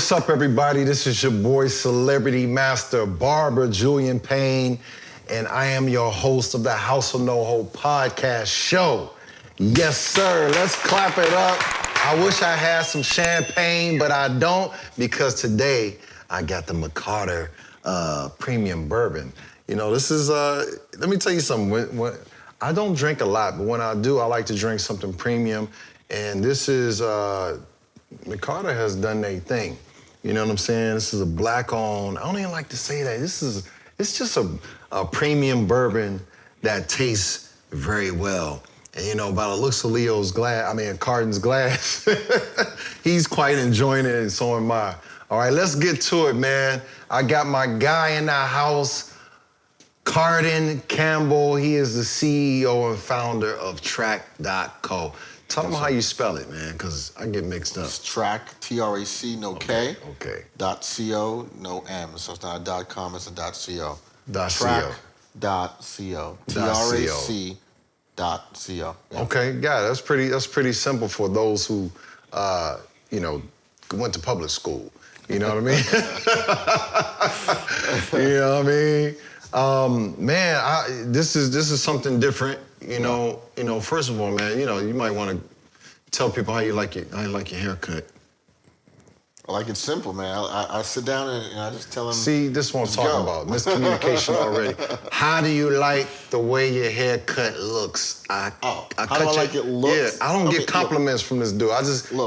what's up, everybody? This is your boy, Celebrity Master Barber Julian Payne, and I am your host of the House of NoHo podcast show. Yes, sir. Let's clap it up. I wish I had some champagne, but I don't, because today I got the McCarter premium bourbon. You know, this is, let me tell you something. When I don't drink a lot, but when I do, I like to drink something premium. And this is, McCarter has done their thing. You know what I'm saying? This is a black-owned, I don't even like to say that. It's just a premium bourbon that tastes very well. And you know, by the looks of Cardin's glass, he's quite enjoying it, and so am I. All right, let's get to it, man. I got my guy in the house, Cardin Campbell. He is the CEO and founder of TRAC.co. Tell them how you spell it, man, because I get mixed up. It's TRAC, T-R-A-C, no K. Okay. .co, no M. So it's not a .com, it's a .co. .co. T-R-A-C. .co. Yeah. Okay, yeah, that's pretty simple for those who, you know, went to public school. You know what I mean? You know what I mean? Man, this is something different. You know, first of all, man, you might want to tell people how you like your haircut. I like it simple, man. I sit down and I just tell them. See, this is what I'm talking about. Miscommunication already. How do you like the way your haircut looks? How do I like it looks? Yeah, I don't get compliments from this dude.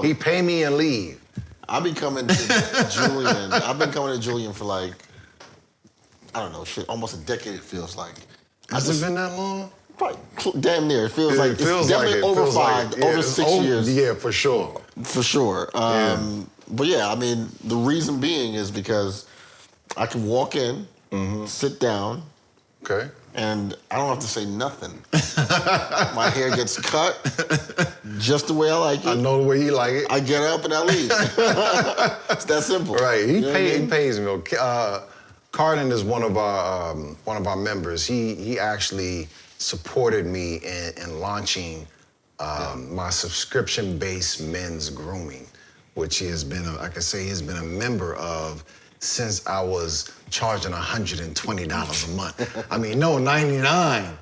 He pay me and leave. I've been coming to Julian. I've been coming to Julian for like, I don't know, shit, almost a decade. It feels like. Has it been that long? Probably damn near. It feels like it's definitely over 5, over 6 years. Yeah, for sure. For sure. But yeah, I mean, the reason being is because I can walk in, sit down, okay, and I don't have to say nothing. My hair gets cut just the way I like it. I know the way you like it. I get up and I leave. It's that simple. Right. He pays me. Cardin is one of our members. He actually supported me in launching my subscription-based men's grooming, which he has been, he's been a member of since I was charging $120 a month. I mean, no, $99.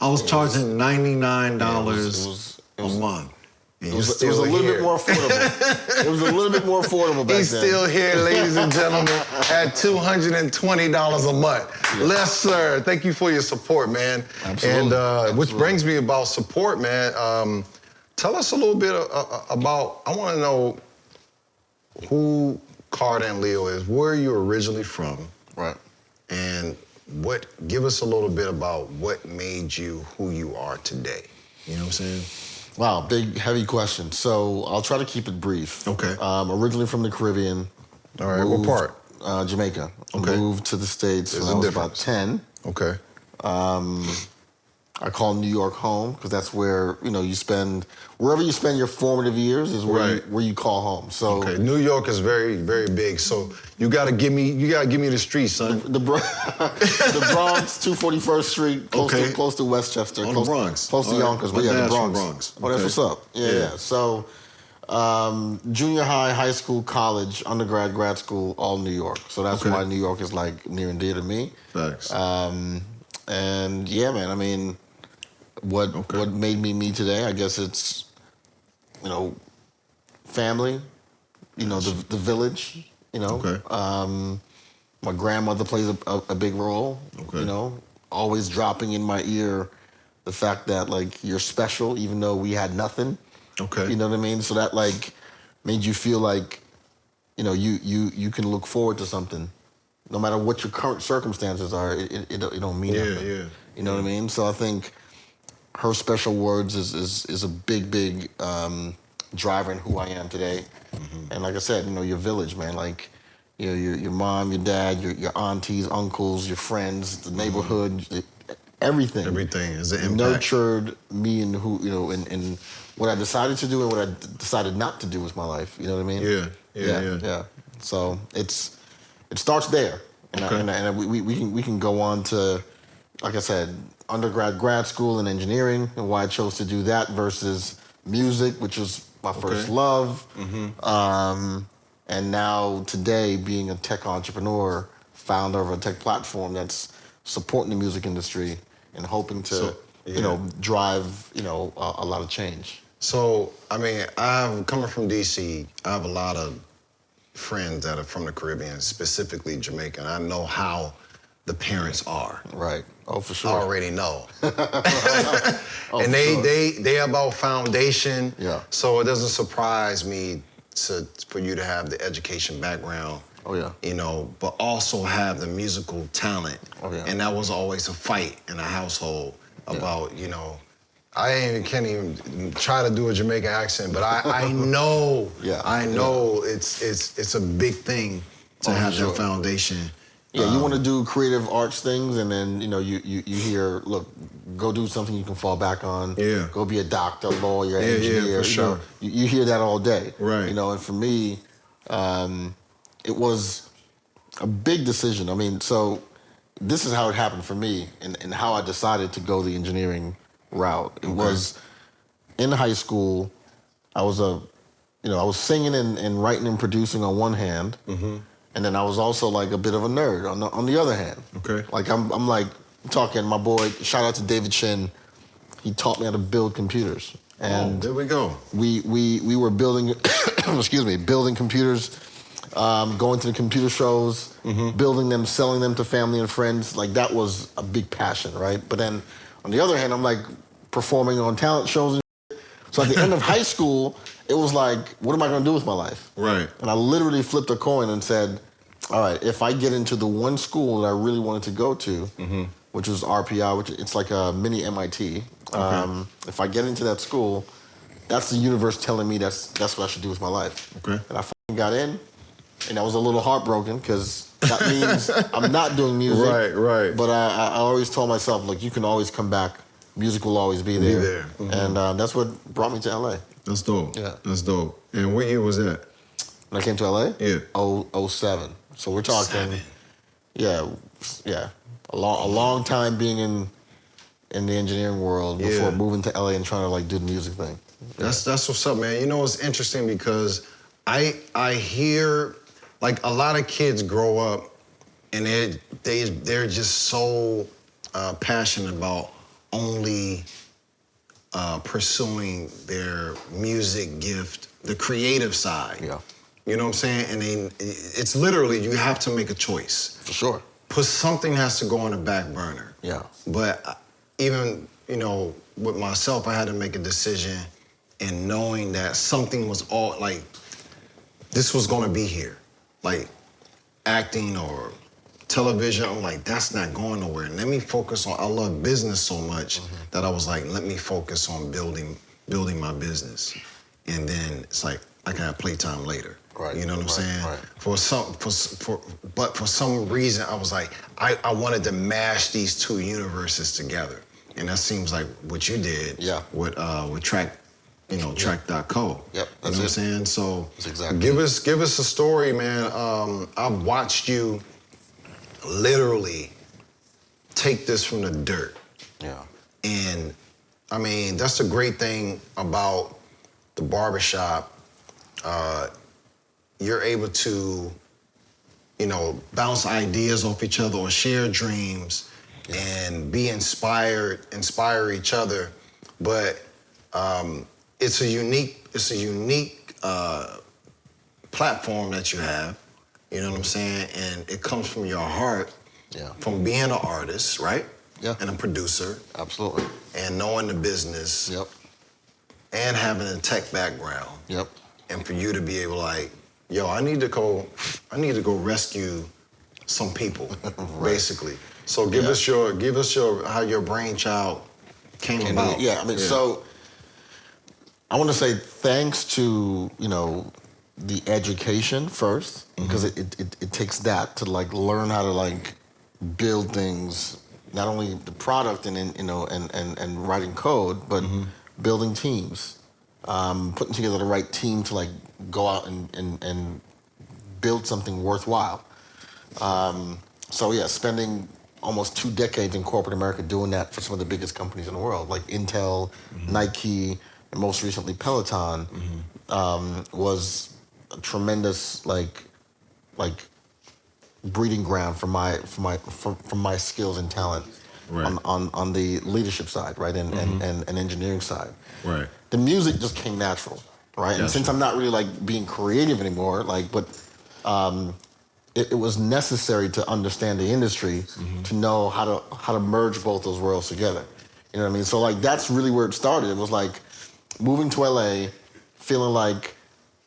I was charging $99 a month. It was a little bit more affordable. It was a little bit more affordable back then. He's still here, ladies and gentlemen, at $220 a month. Yeah. Yes, sir. Thank you for your support, man. Absolutely. And which brings me about support, man. Tell us a little bit about, I want to know who Cardin Leo is, where you're originally from. Right. And give us a little bit about what made you who you are today. You know what I'm saying? Wow, big, heavy question. So I'll try to keep it brief. Okay. Originally from the Caribbean. All right, what part? Jamaica. Okay. Moved to the States when I was about 10. Okay. I call New York home because that's where, wherever you spend your formative years is where you call home. So okay, New York is very, very big. So you gotta give me the streets, son. The Bronx, 241st Street, close to Westchester. The Bronx. Close to Yonkers, but yeah, the Bronx. Okay. Oh, that's what's up. Yeah. So junior high school, college, undergrad, grad school, all New York. So that's why New York is like near and dear to me. Thanks. And yeah, man, I mean, what made me me today, I guess it's, family, the village, my grandmother plays a big role, always dropping in my ear the fact that, like, you're special even though we had nothing. Okay. You know what I mean? So that, like, made you feel like, you can look forward to something. No matter what your current circumstances are, it don't mean nothing. Yeah. You know what I mean? So I think her special words is a big driver in who I am today. Mm-hmm. And like I said, your village, man. Like, your mom, your dad, your aunties, uncles, your friends, the neighborhood, everything. Everything is an impact. Nurtured me in who, and what I decided to do and what I decided not to do with my life. You know what I mean? Yeah. So it starts there, and we can go on to, like I said, undergrad, grad school, and engineering, and why I chose to do that versus music, which was my first love. Mm-hmm. And now today, being a tech entrepreneur, founder of a tech platform that's supporting the music industry and hoping to, drive, a lot of change. So, I mean, coming from DC, I have a lot of friends that are from the Caribbean, specifically Jamaica. And I know how the parents are. Right. Oh, for sure. I already know. Oh, and they about foundation. Yeah. So it doesn't surprise me for you to have the education background. Oh, yeah. But also have the musical talent. Oh, yeah. And that was always a fight in the household about, I can't even try to do a Jamaican accent, but I know, it's a big thing to have that foundation. Yeah, you want to do creative arts things, and then you hear, look, go do something you can fall back on. Yeah. Go be a doctor, lawyer, engineer. Yeah, for sure. You hear that all day. Right. And for me, it was a big decision. I mean, so this is how it happened for me, and how I decided to go the engineering route. It was in high school. I was I was singing and writing and producing on one hand. Mm-hmm. And then I was also like a bit of a nerd on the other hand. Okay. Like I'm talking, my boy, shout out to David Chin. He taught me how to build computers. And there we go. We were building, building computers, going to the computer shows, building them, selling them to family and friends. Like that was a big passion, right? But then on the other hand, I'm like performing on talent shows and shit. So at the end of high school, it was like, what am I going to do with my life? Right. And I literally flipped a coin and said, all right, if I get into the one school that I really wanted to go to, which was RPI, which it's like a mini MIT. If I get into that school, that's the universe telling me that's what I should do with my life. Okay. And I got in, and I was a little heartbroken because that means I'm not doing music. Right. But I always told myself, look, you can always come back. Music will always be there. And that's what brought me to LA. That's dope. Yeah. That's dope. And what year was that? When I came to LA? Yeah. 07. So we're talking, a long time being in the engineering world before moving to LA and trying to like do the music thing. Yeah. That's what's up, man. It's interesting because I hear like a lot of kids grow up and they're just so passionate about only pursuing their music gift, the creative side. Yeah. You know what I'm saying? And it's literally, you have to make a choice. For sure. Something has to go on the back burner. Yeah. But even, with myself, I had to make a decision and knowing that something was all, like, this was gonna be here. Like, acting or television, I'm like, that's not going nowhere. And let me focus on, I love business so much that I was like, let me focus on building my business. And then it's like, I can have playtime later. Right. You know what I'm saying? Right. But for some reason, I was like, I wanted to mash these two universes together. And that seems like what you did with TRAC, TRAC.co. Yep, You know that's what I'm saying? So that's exactly give us a story, man. I've watched you literally take this from the dirt. Yeah. And I mean, that's the great thing about the barbershop. You're able to, bounce ideas off each other or share dreams and be inspire each other. But it's a unique platform that you have. You know what I'm saying? And it comes from your heart, from being an artist, right? Yeah. And a producer. Absolutely. And knowing the business. Yep. And having a tech background. Yep. And for you to be able like, yo, I need to go rescue some people, basically. So give us your how your brainchild came about. Yeah, I mean, so I want to say thanks to, the education first, because it takes that to like learn how to like build things, not only the product and writing code, but building teams, putting together the right team to like go out and build something worthwhile. Spending almost 2 decades in corporate America doing that for some of the biggest companies in the world, like Intel, Nike, and most recently Peloton, was a tremendous like breeding ground for my skills and talent on the leadership side, right, and engineering side. Right. The music just came natural, right? And since I'm not really like being creative anymore, it was necessary to understand the industry to know how to merge both those worlds together. You know what I mean? So like that's really where it started. It was like moving to LA, feeling like,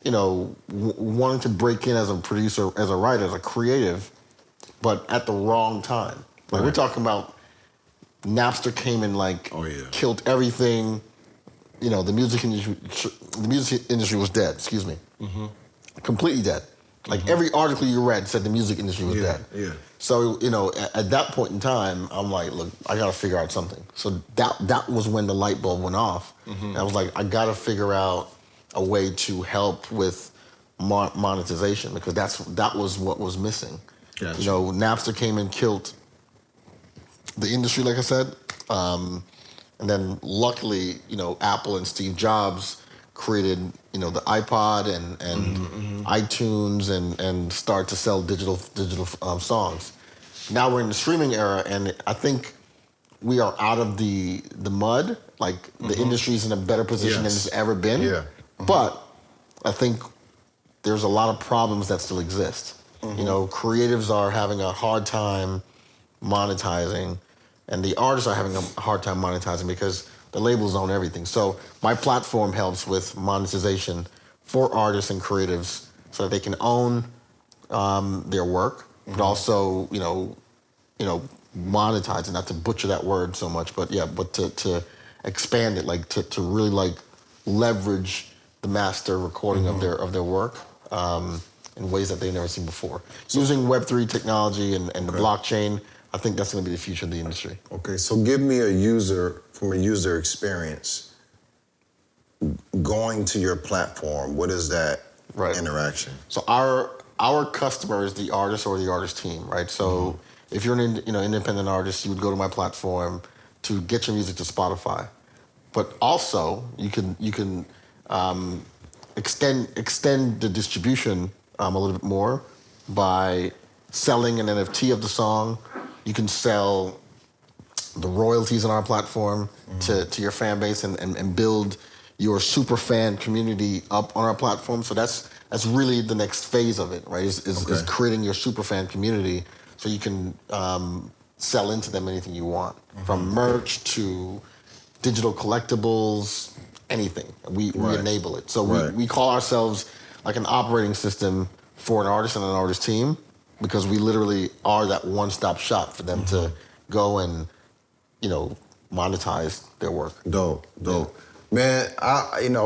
wanting to break in as a producer, as a writer, as a creative, but at the wrong time. Like we're talking about Napster came and killed everything. The music industry was dead. Excuse me, completely dead. Like every article you read said the music industry was dead. Yeah. So at that point in time, I'm like, look, I got to figure out something. So that was when the light bulb went off. And I was like, I got to figure out a way to help with monetization because that was what was missing. Gotcha. Napster came and killed the industry, like I said. And then luckily, Apple and Steve Jobs created, the iPod and iTunes and start to sell digital songs. Now we're in the streaming era, and I think we are out of the mud. Like the industry's in a better position than it's ever been. Yeah. But I think there's a lot of problems that still exist. Creatives are having a hard time monetizing, and the artists are having a hard time monetizing because the labels own everything. So my platform helps with monetization for artists and creatives so that they can own their work, but also, monetize it, not to butcher that word so much, but to expand it, to really leverage the master recording of their work in ways that they've never seen before. Using Web3 technology and the blockchain, I think that's going to be the future of the industry. Okay, so give me from a user experience, going to your platform, what is that interaction? So our customer is the artist or the artist team, right? So if you're an independent artist, you would go to my platform to get your music to Spotify. But also, you can extend the distribution a little bit more by selling an NFT of the song. You can sell the royalties on our platform to your fan base and build your super fan community up on our platform. So that's really the next phase of it, right? Is creating your super fan community so you can sell into them anything you want, from merch to digital collectibles, anything. We enable it. So we call ourselves like an operating system for an artist and an artist team, because we literally are that one-stop shop for them to go and, monetize their work. Dope. Man,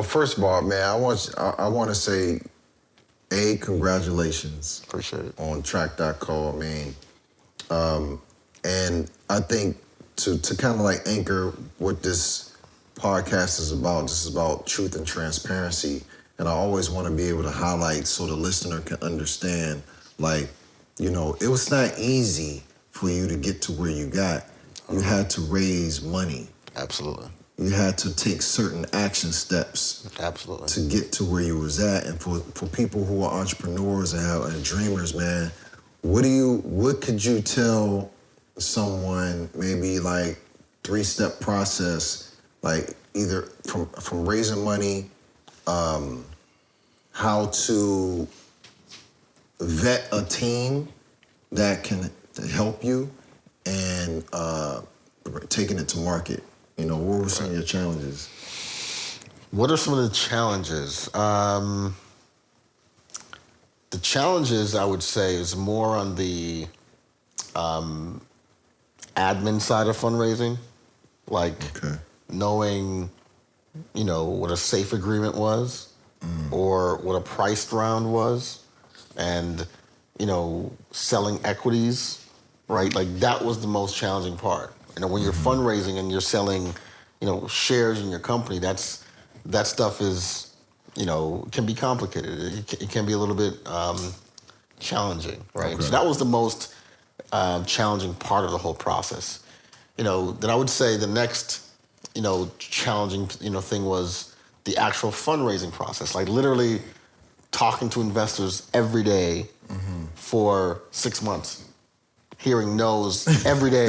first of all, man, I want to say, congratulations. Appreciate it. On TRAC.co, and I think to kind of anchor what this podcast is about, this is about truth and transparency, and I always want to be able to highlight so the listener can understand, it was not easy for you to get to where you got. You had to raise money. Absolutely. You had to take certain action steps. Absolutely. To get to where you was at. And for people who are entrepreneurs and dreamers, man, what could you tell someone, maybe 3-step process, either from raising money, how to vet a team that can help you, and taking it to market? What were some of your challenges? What are some of the challenges? The challenges, I would say, is more on the admin side of fundraising, knowing, what a safe agreement was, or what a priced round was, and, selling equities, right? That was the most challenging part. When you're fundraising and you're selling, shares in your company, that stuff is, can be complicated. It can be a little bit challenging, right? Okay. So that was the most challenging part of the whole process. Then I would say the next, challenging, thing was the actual fundraising process. Literally talking to investors every day for 6 months. Hearing no's every day.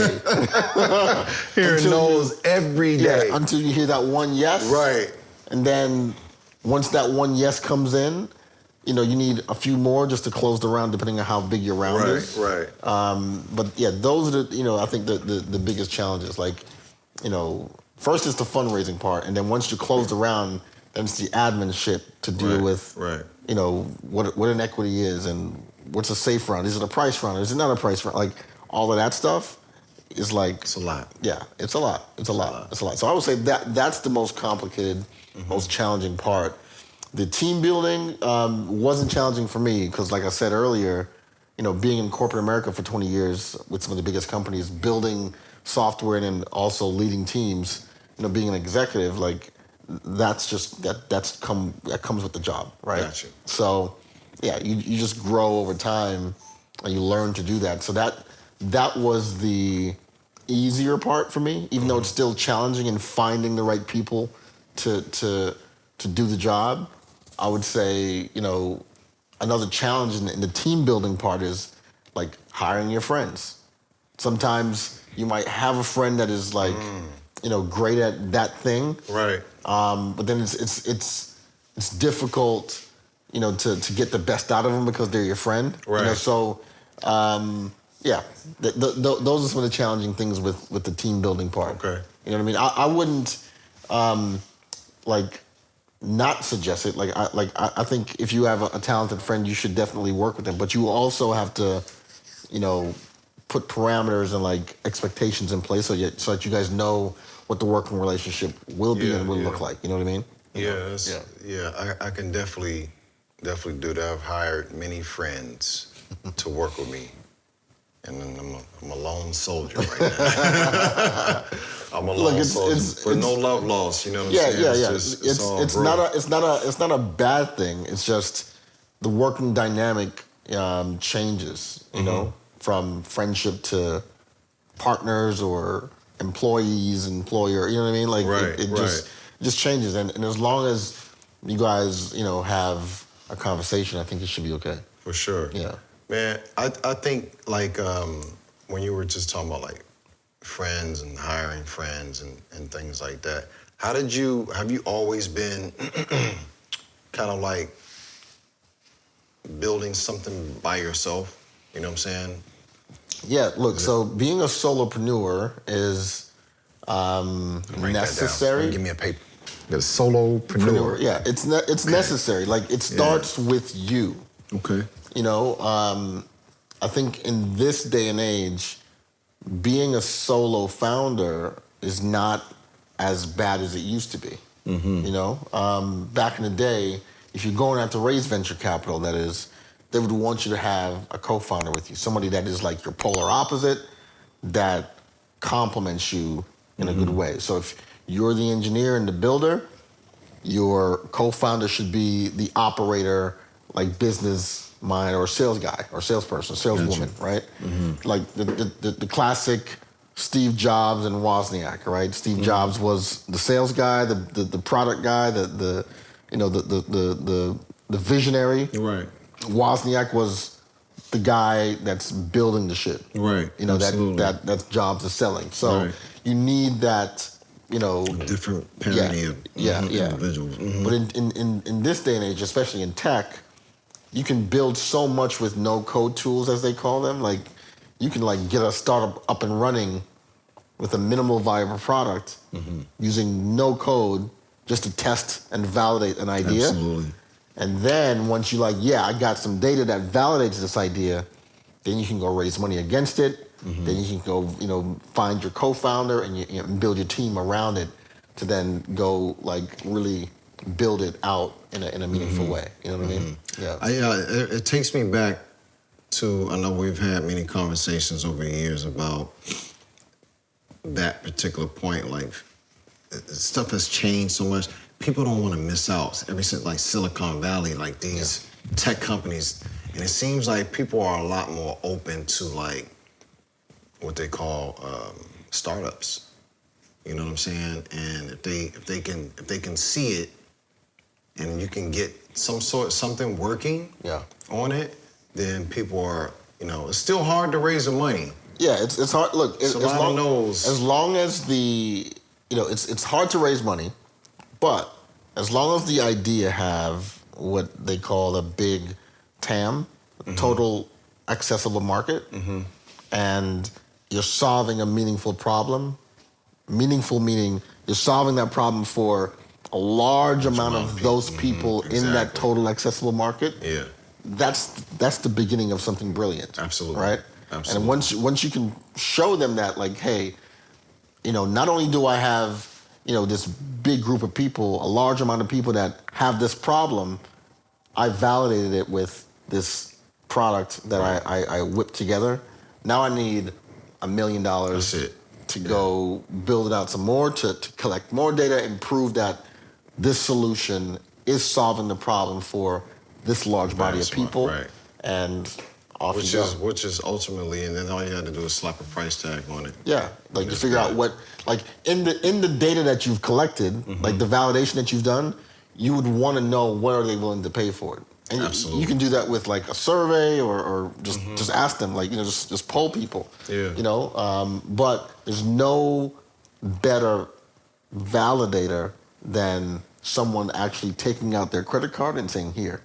Hearing no's every day. Yeah, until you hear that one yes. Right. And then once that one yes comes in, you need a few more just to close the round, depending on how big your round is. Right. But yeah, those are I think the biggest challenges. Like, first is the fundraising part, and then once you close the round, then it's the admin shit to deal with. Right. What an equity is and what's a safe round. Is it a price round? Or is it not a price round? Like all of that stuff is like it's a lot. Yeah, it's a lot. It's a lot. So I would say that's the most complicated, most challenging part. The team building wasn't challenging for me because, like I said earlier, being in corporate America for 20 years with some of the biggest companies, building software and then also leading teams, being an executive, like that comes with the job, right? Gotcha. So, yeah, you just grow over time and you learn to do that. So that was the easier part for me, even though it's still challenging in finding the right people to do the job. I would say, another challenge in the team building part is like hiring your friends. Sometimes you might have a friend that is like, great at that thing. Right. But then it's difficult, to get the best out of them because they're your friend. Right. So, yeah, those are some of the challenging things with the team building part. Okay. You know what I mean? I wouldn't not suggest it. I think if you have a talented friend, you should definitely work with them. But you also have to, put parameters and expectations in place so that you guys know what the working relationship will be and will look like. You know what I mean? I can definitely do that. I've hired many friends to work with me. And then I'm a lone soldier right now. I'm a lone soldier, but no love lost. You know what I'm saying? It's not a bad thing. It's just the working dynamic changes. You know, from friendship to partners or employees, employer. You know what I mean? It just changes. And as long as you guys have a conversation, I think it should be okay. For sure. Yeah. Man, I think when you were just talking about friends and hiring friends and things like that, have you always been kind of building something by yourself? You know what I'm saying? Yeah, look, so being a solopreneur is necessary. Give me a paper. The solopreneur. Yeah, it's necessary. It starts with you. Okay. I think in this day and age, being a solo founder is not as bad as it used to be. Back in the day, if you're going out to raise venture capital, that is, they would want you to have a co-founder with you, somebody that is your polar opposite, that complements you in a good way. So if you're the engineer and the builder, your co-founder should be the operator, business mind, or sales guy, or salesperson, saleswoman, right? The classic Steve Jobs and Wozniak, right? Steve Jobs was the sales guy, the product guy, the visionary. Right. Wozniak was the guy that's building the shit. Right. Absolutely. That Jobs is selling. So you need that. Different parity of individuals. But in this day and age, especially in tech, you can build so much with no-code tools, as they call them. You can get a startup up and running with a minimal viable product using no code just to test and validate an idea. Absolutely. And then once you I got some data that validates this idea, then you can go raise money against it. Then you can go, find your co-founder and you build your team around it to then go really build it out in a meaningful way. You know what I mean? Yeah. It takes me back to, I know we've had many conversations over the years about that particular point. Stuff has changed so much. People don't want to miss out. Ever since Silicon Valley, these tech companies, and it seems like people are a lot more open to what they call startups. You know what I'm saying? And if they can see it, and you can get something working on it, then people are, it's still hard to raise the money. Yeah, it's hard. Look, it's a lot of no's. As long as it's hard to raise money, but as long as the idea have what they call a big TAM, total accessible market, and you're solving a meaningful problem. Meaningful meaning you're solving that problem for a large amount of those people in that total accessible market. Yeah, that's the beginning of something brilliant. Absolutely, right? Absolutely. And once you can show them that, like, hey, not only do I have this big group of people, a large amount of people that have this problem, I validated it with this product that I whipped together. Now I need $1 million to go build it out some more, to collect more data and prove that this solution is solving the problem for this large body of people. Right. And off you go. Which is ultimately, and then all you had to do is slap a price tag on it. Yeah, like to figure out what, like in the data that you've collected, like the validation that you've done, you would want to know what are they willing to pay for it. And Absolutely. You can do that with like a survey or just ask them, like, just poll people. Yeah. But there's no better validator than someone actually taking out their credit card and saying, here.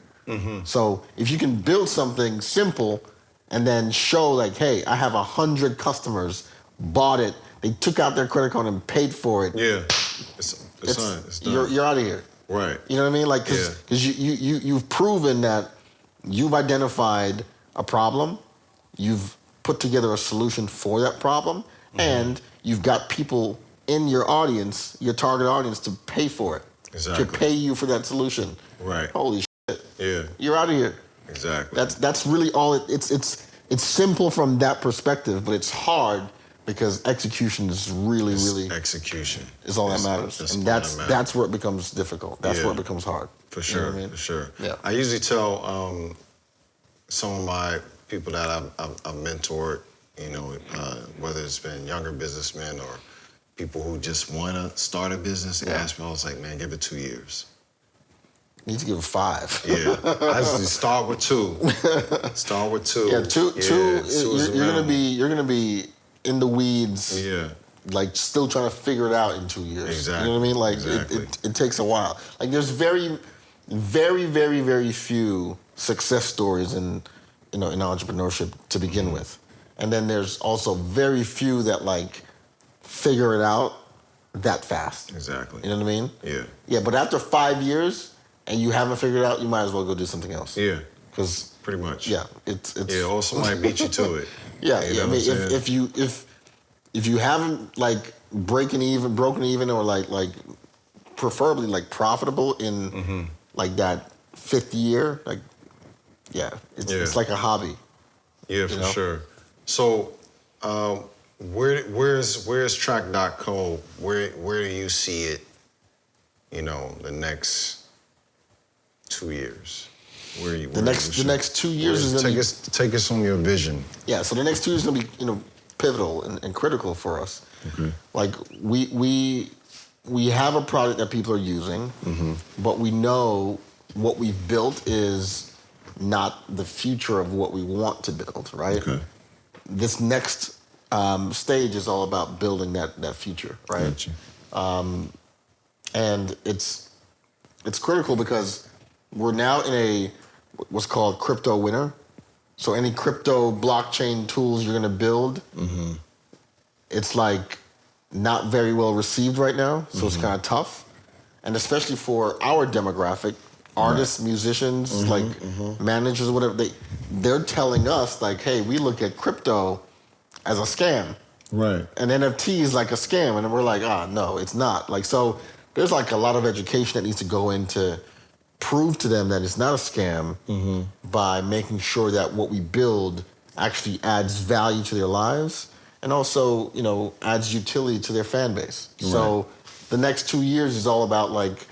So if you can build something simple and then show like, hey, I have 100 customers bought it, they took out their credit card and paid for it. Yeah, it's done. You're out of here. Right. You know what I mean? Like, because you've proven that you've identified a problem, you've put together a solution for that problem, and you've got people in your audience, your target audience, to pay for it. Exactly. To pay you for that solution. Right. Holy shit. Yeah. You're out of here. Exactly. That's really all it's simple from that perspective, but it's hard because execution is really execution is all that matters. And that's where it becomes difficult. That's where it becomes hard. For sure. You know what I mean? For sure. Yeah. I usually tell some of my people that I've mentored, whether it's been younger businessmen or people who just want to start a business, ask me, I was like, man, give it 2 years. You need to give it 5. Yeah, I just start with 2. Start with 2. Yeah, two. You're gonna be in the weeds. Yeah. Like still trying to figure it out in 2 years. Exactly. You know what I mean? Like exactly. it takes a while. Like there's very, very, very, very few success stories in entrepreneurship to begin with, and then there's also very few that like figure it out that fast. Exactly. You know what I mean? Yeah. Yeah, but after 5 years and you haven't figured it out, you might as well go do something else. Yeah. Because pretty much. Yeah, it's or somebody beat you to it. Yeah, I mean, if you haven't like broken even, or like preferably like profitable in like that 5th year, like it's like a hobby. Yeah, for sure. So, where's TRAC.co? Where do you see it? The next 2 years. The next 2 years is gonna take us on your vision. Yeah, so the next 2 years is gonna be pivotal and critical for us. Okay. Like we have a product that people are using, but we know what we've built is not the future of what we want to build, right? Okay. This next stage is all about building that future, right? Gotcha. And it's critical because we're now in what's called crypto winter. So any crypto blockchain tools you're gonna build, it's like not very well received right now. So it's kind of tough. And especially for our demographic, artists, musicians, like managers, whatever, they're telling us like, hey, we look at crypto as a scam. Right. And NFTs like a scam. And we're like, no, it's not. Like, so there's like a lot of education that needs to go into prove to them that it's not a scam by making sure that what we build actually adds value to their lives and also, adds utility to their fan base. Right. So the next 2 years is all about like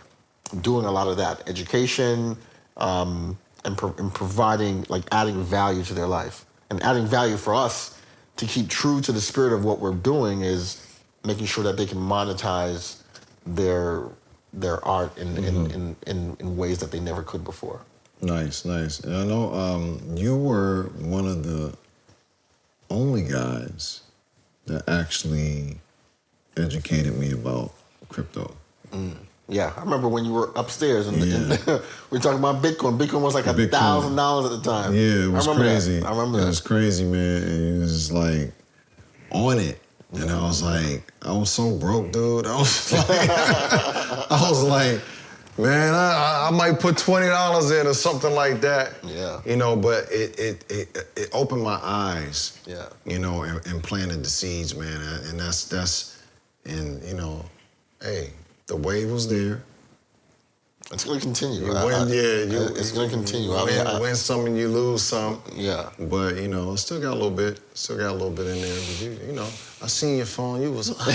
doing a lot of that education and providing, like adding value to their life. And adding value for us to keep true to the spirit of what we're doing is making sure that they can monetize their their art in ways that they never could before. Nice. And I know you were one of the only guys that actually educated me about crypto. Yeah, I remember when you were upstairs and we were talking about Bitcoin. Bitcoin was like $1,000 at the time. Yeah, it was crazy. I remember that. It was crazy, man. And it was just like on it. And I was like, I was so broke, dude. I was like, man, I might put $20 in or something like that. Yeah. You know, but it opened my eyes. Yeah. You know, and planted the seeds, man. And that's you know, hey, the wave was there. It's going to continue. It's going to continue. You win some and you lose some. Yeah. But, you know, still got a little bit in there. But you know, I seen your phone. You was up. I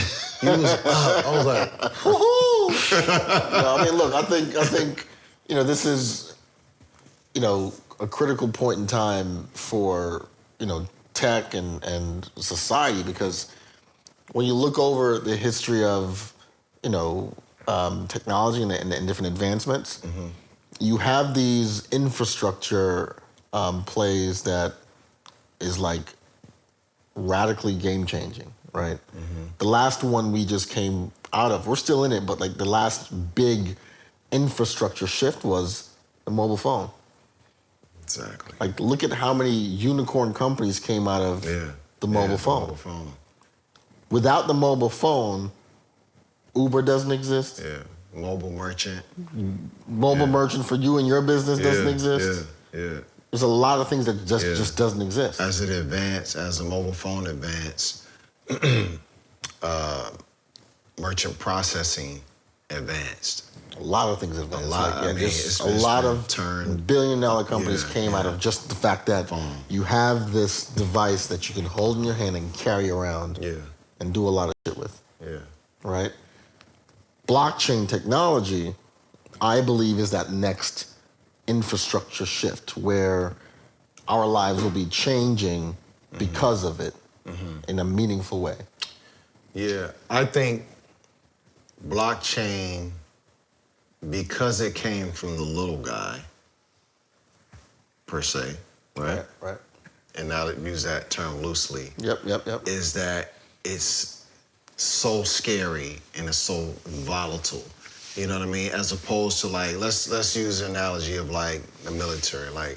was like, woohoo! No, I mean, look, I think, you know, this is, you know, a critical point in time for, you know, tech and society, because when you look over the history of, you know, technology and different advancements, you have these infrastructure plays that is like radically game-changing, right? The last one we just came out of, we're still in it, but like the last big infrastructure shift was the mobile phone. Exactly. Like, look at how many unicorn companies came out of the mobile phone. Without the mobile phone, Uber doesn't exist. Yeah, mobile merchant. Mobile merchant for you and your business doesn't exist. Yeah. There's a lot of things that just doesn't exist. As it advanced, as the mobile phone advanced, merchant processing advanced. A lot of things advanced. A lot. Just a lot of billion-dollar companies came out of just the fact that you have this device that you can hold in your hand and carry around and do a lot of shit with. Yeah. Right? Blockchain technology, I believe, is that next infrastructure shift where our lives will be changing because of it in a meaningful way. Yeah, I think blockchain, because it came from the little guy, per se, right? Right. And now to use that term loosely. Yep. Is that it's so scary and it's so volatile. You know what I mean? As opposed to like, let's use the analogy of like the military. Like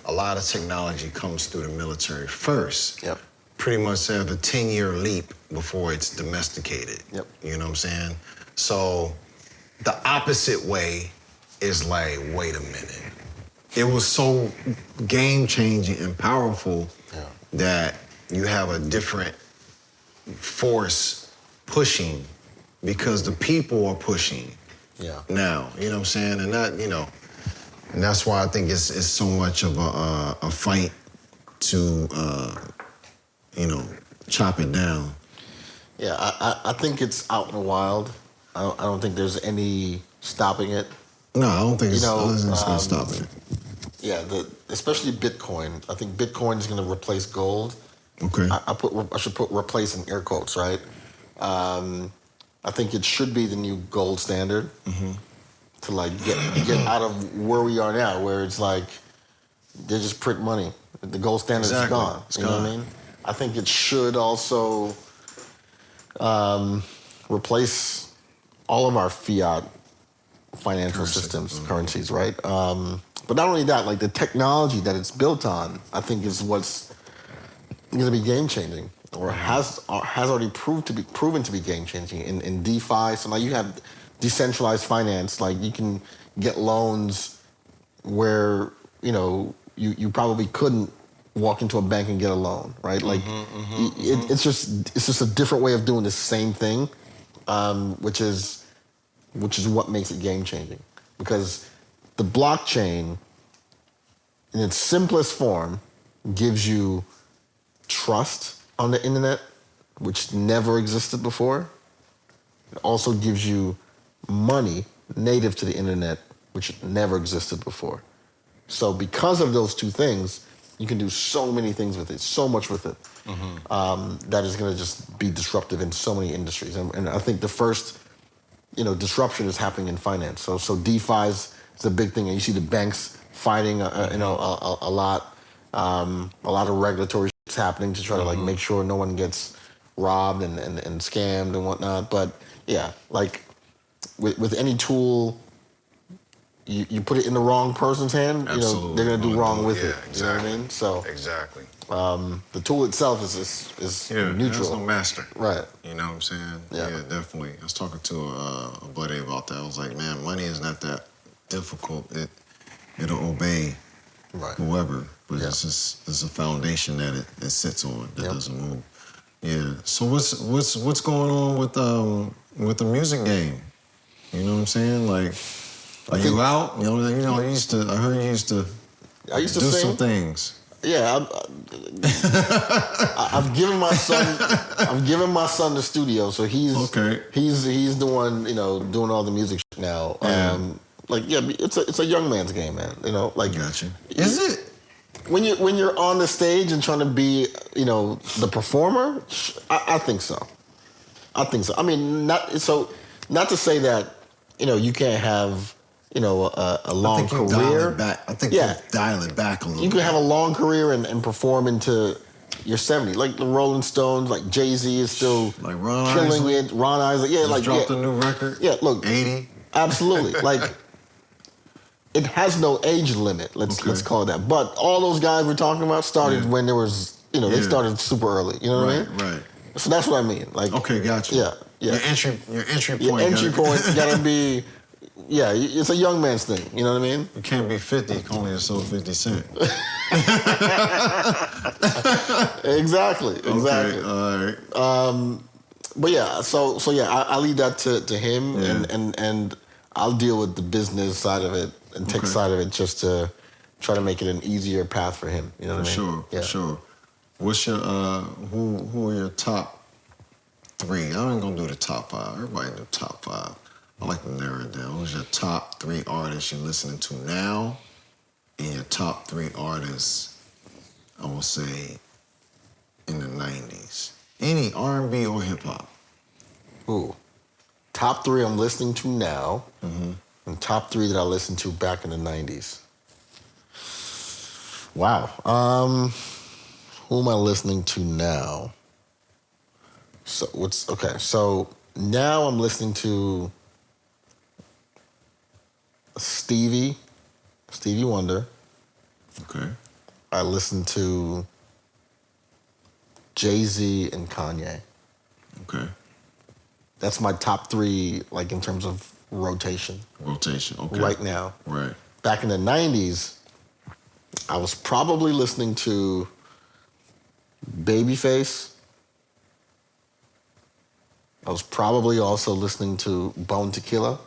a lot of technology comes through the military first. Yep. Pretty much have a 10-year leap before it's domesticated. Yep. You know what I'm saying? So the opposite way is like, wait a minute. It was so game-changing and powerful that you have a different force pushing because the people are pushing now. You know what I'm saying? And that, you know, and that's why I think it's so much of a fight to, you know, chop it down. Yeah, I think it's out in the wild. I don't think there's any stopping it. No, I don't think it's going to stop it. Yeah, especially Bitcoin. I think Bitcoin is going to replace gold. Okay. I should put replace in air quotes, right? I think it should be the new gold standard to like get out of where we are now, where it's like they just print money. The gold standard is gone. It's you know what I mean? I think it should also replace all of our fiat financial systems, currencies, right? But not only that, like the technology that it's built on, I think is what's going to be game changing, or has already proven to be game changing in DeFi. So now you have decentralized finance, like you can get loans where you probably couldn't walk into a bank and get a loan, right? Like it's just a different way of doing the same thing, which is what makes it game changing, because the blockchain in its simplest form gives you trust on the internet, which never existed before. It also gives you money native to the internet, which never existed before. So because of those two things, you can do so many things with it, so much with it, that is going to just be disruptive in so many industries. And I think the first disruption is happening in finance. So DeFi is a big thing, and you see the banks fighting, a lot of regulatory shit's happening to try to like make sure no one gets robbed and scammed and whatnot. But yeah, like with any tool, you put it in the wrong person's hand, Absolutely. they're gonna do wrong with it. Exactly. You know what I mean? So exactly. the tool itself is neutral. There's no master. Right. You know what I'm saying? Yeah. Definitely. I was talking to a buddy about that. I was like, man, money is not that difficult. It'll obey whoever, but it's a foundation that it sits on that doesn't move. Yeah. So what's going on with the music game? You know what I'm saying? Like, are you out? I heard you used to do sing? Some things. Yeah, I've given my son the studio, so he's the one doing all the music now. Yeah. It's a young man's game, man. Gotcha. Is it? When you're on the stage and trying to be the performer, I think so. I mean, not to say that you can't have a long career. I think you dial it back a little. You could have a long career and perform into your 70s. Like the Rolling Stones, like Jay-Z is still like Ron killing Isley. it. Ron Isley, dropped a new record. Yeah, look, 80. Absolutely. Like it has no age limit. Let's call it that. But all those guys we're talking about started when there was they started super early. You know what I mean? Right. So that's what I mean. Like gotcha. Yeah. Your entry point. Your entry point gotta be. Yeah, it's a young man's thing. You know what I mean? You can't be 50. You can only sell 50 cents. Exactly. Okay, all right. But yeah, so I leave that to him, and I'll deal with the business side of it and tech side of it just to try to make it an easier path for him. You know what I mean? For sure. What's your who are your top 3? I ain't gonna do the top 5. Everybody do top 5. I like to narrow it down. Who's your top 3 artists you're listening to now, and your top 3 artists, I will say, in the 90s? Any R&B or hip-hop? Ooh. Top 3 I'm listening to now, and top 3 that I listened to back in the 90s. Wow. Who am I listening to now? So now I'm listening to Stevie Wonder. Okay. I listen to Jay-Z and Kanye. Okay. That's my top 3, like in terms of rotation. Okay. Right now. Right. Back in the 90s, I was probably listening to Babyface. I was probably also listening to Bone Tequila,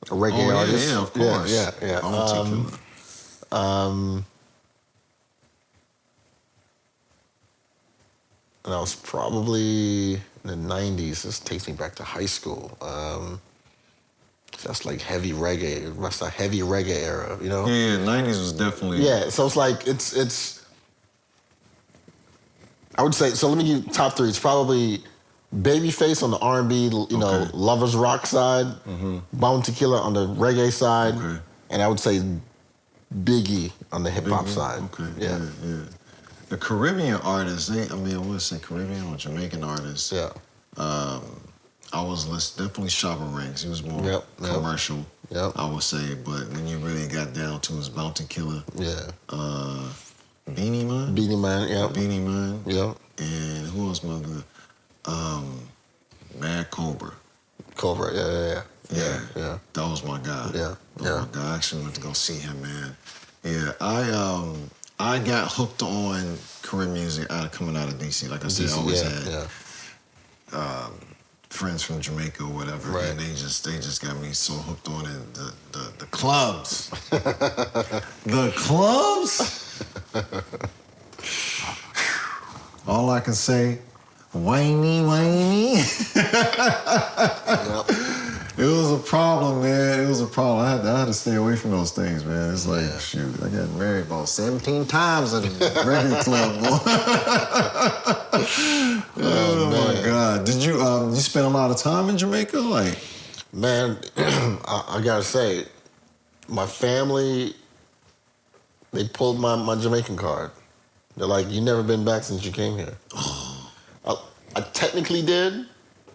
a reggae artist. Yeah, of course. Yeah. Bone Tequila. And I was probably in the 90s. This takes me back to high school. That's like heavy reggae. That's a heavy reggae era, Yeah, 90s was definitely... Yeah, so it's like, it's... I would say, so let me give you top 3. It's probably Babyface on the R&B, Lovers Rock side, Bone Tequila on the reggae side, and I would say Biggie on the hip-hop side. Okay, yeah. The Caribbean artists, I wouldn't say Caribbean or Jamaican artists. Yeah. I was definitely Shabba Ranks. He was more commercial, I would say. But when you really got down to his Bounty Killer, Beanie Man. Beanie Man. Yeah. And who else, mother? Mad Cobra. Yeah. That was my guy. Yeah. My guy. I actually went to go see him, man. Yeah. I got hooked on Caribbean music coming out of DC. Like I said, I always had friends from Jamaica or whatever, and they just got me so hooked on it. The clubs, the clubs. All I can say, whiny. It was a problem, man. It was a problem. I had to stay away from those things, man. It's like, shoot, I got married about 17 times at a reggae club, boy. Oh my God. Did you spend a lot of time in Jamaica? Like, Man, I gotta say, my family, they pulled my Jamaican card. They're like, you never been back since you came here. I technically did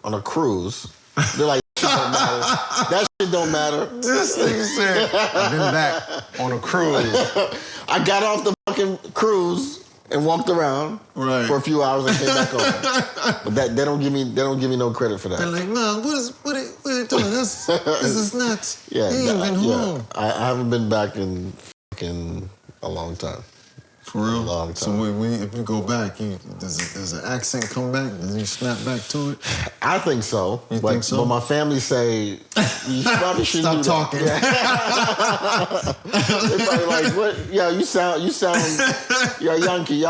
on a cruise. They're like, that shit don't matter. This nigga said, I've been back on a cruise. I got off the fucking cruise and walked around for a few hours and came back home. But they don't give me no credit for that. They're like, no, what are you doing? This is nuts. Yeah, you ain't been home. I haven't been back in fucking a long time. For real? A long time. So if you go back, does an accent come back? Does you snap back to it? I think so. You think so? But my family say, you probably shouldn't Stop do talking. That. They're probably like, what? Yeah, you sound, you're a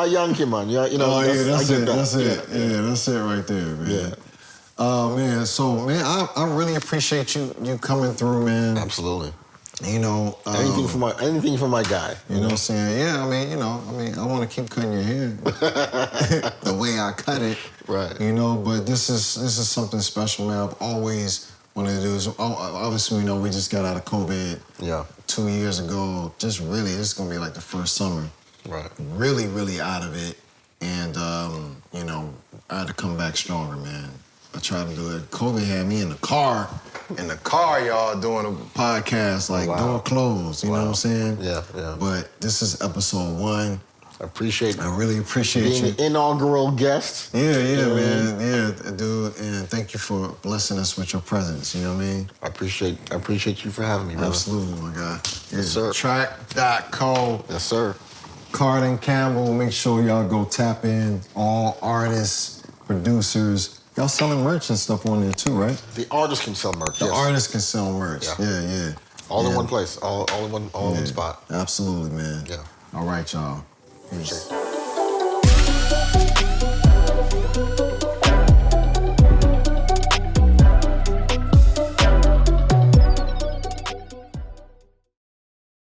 Yankee, man. You're, you know, Oh, yeah, that's it. that. That's it. Yeah, that's it right there, man. Yeah. Man, so, man, I really appreciate you coming through, man. Absolutely. You know, anything for my guy. You know what I'm saying? Yeah, I want to keep cutting your hair the way I cut it. Right. You know, but this is something special, man. I've always wanted to do this. Obviously, we know we just got out of COVID. Yeah. 2 years ago. Just really, it's gonna be like the first summer. Right. Really, really out of it, and you know, I had to come back stronger, man. I tried to do it. COVID had me in the car, y'all, doing a podcast, like door closed, you know what I'm saying? Yeah, yeah. But this is episode 1. I really appreciate being you. the inaugural guest. Yeah, man. Yeah, dude. And thank you for blessing us with your presence, you know what I mean? I appreciate you for having me, brother. Absolutely, my guy. Yes, sir. TRAC.co. Yes, sir. Cardin Campbell. Make sure y'all go tap in. All artists, producers. Y'all selling merch and stuff on there too, right? The artist can sell merch. The artist can sell merch. Yeah. All in one place. All in one spot. Absolutely, man. Yeah. All right, y'all. Peace. Sure.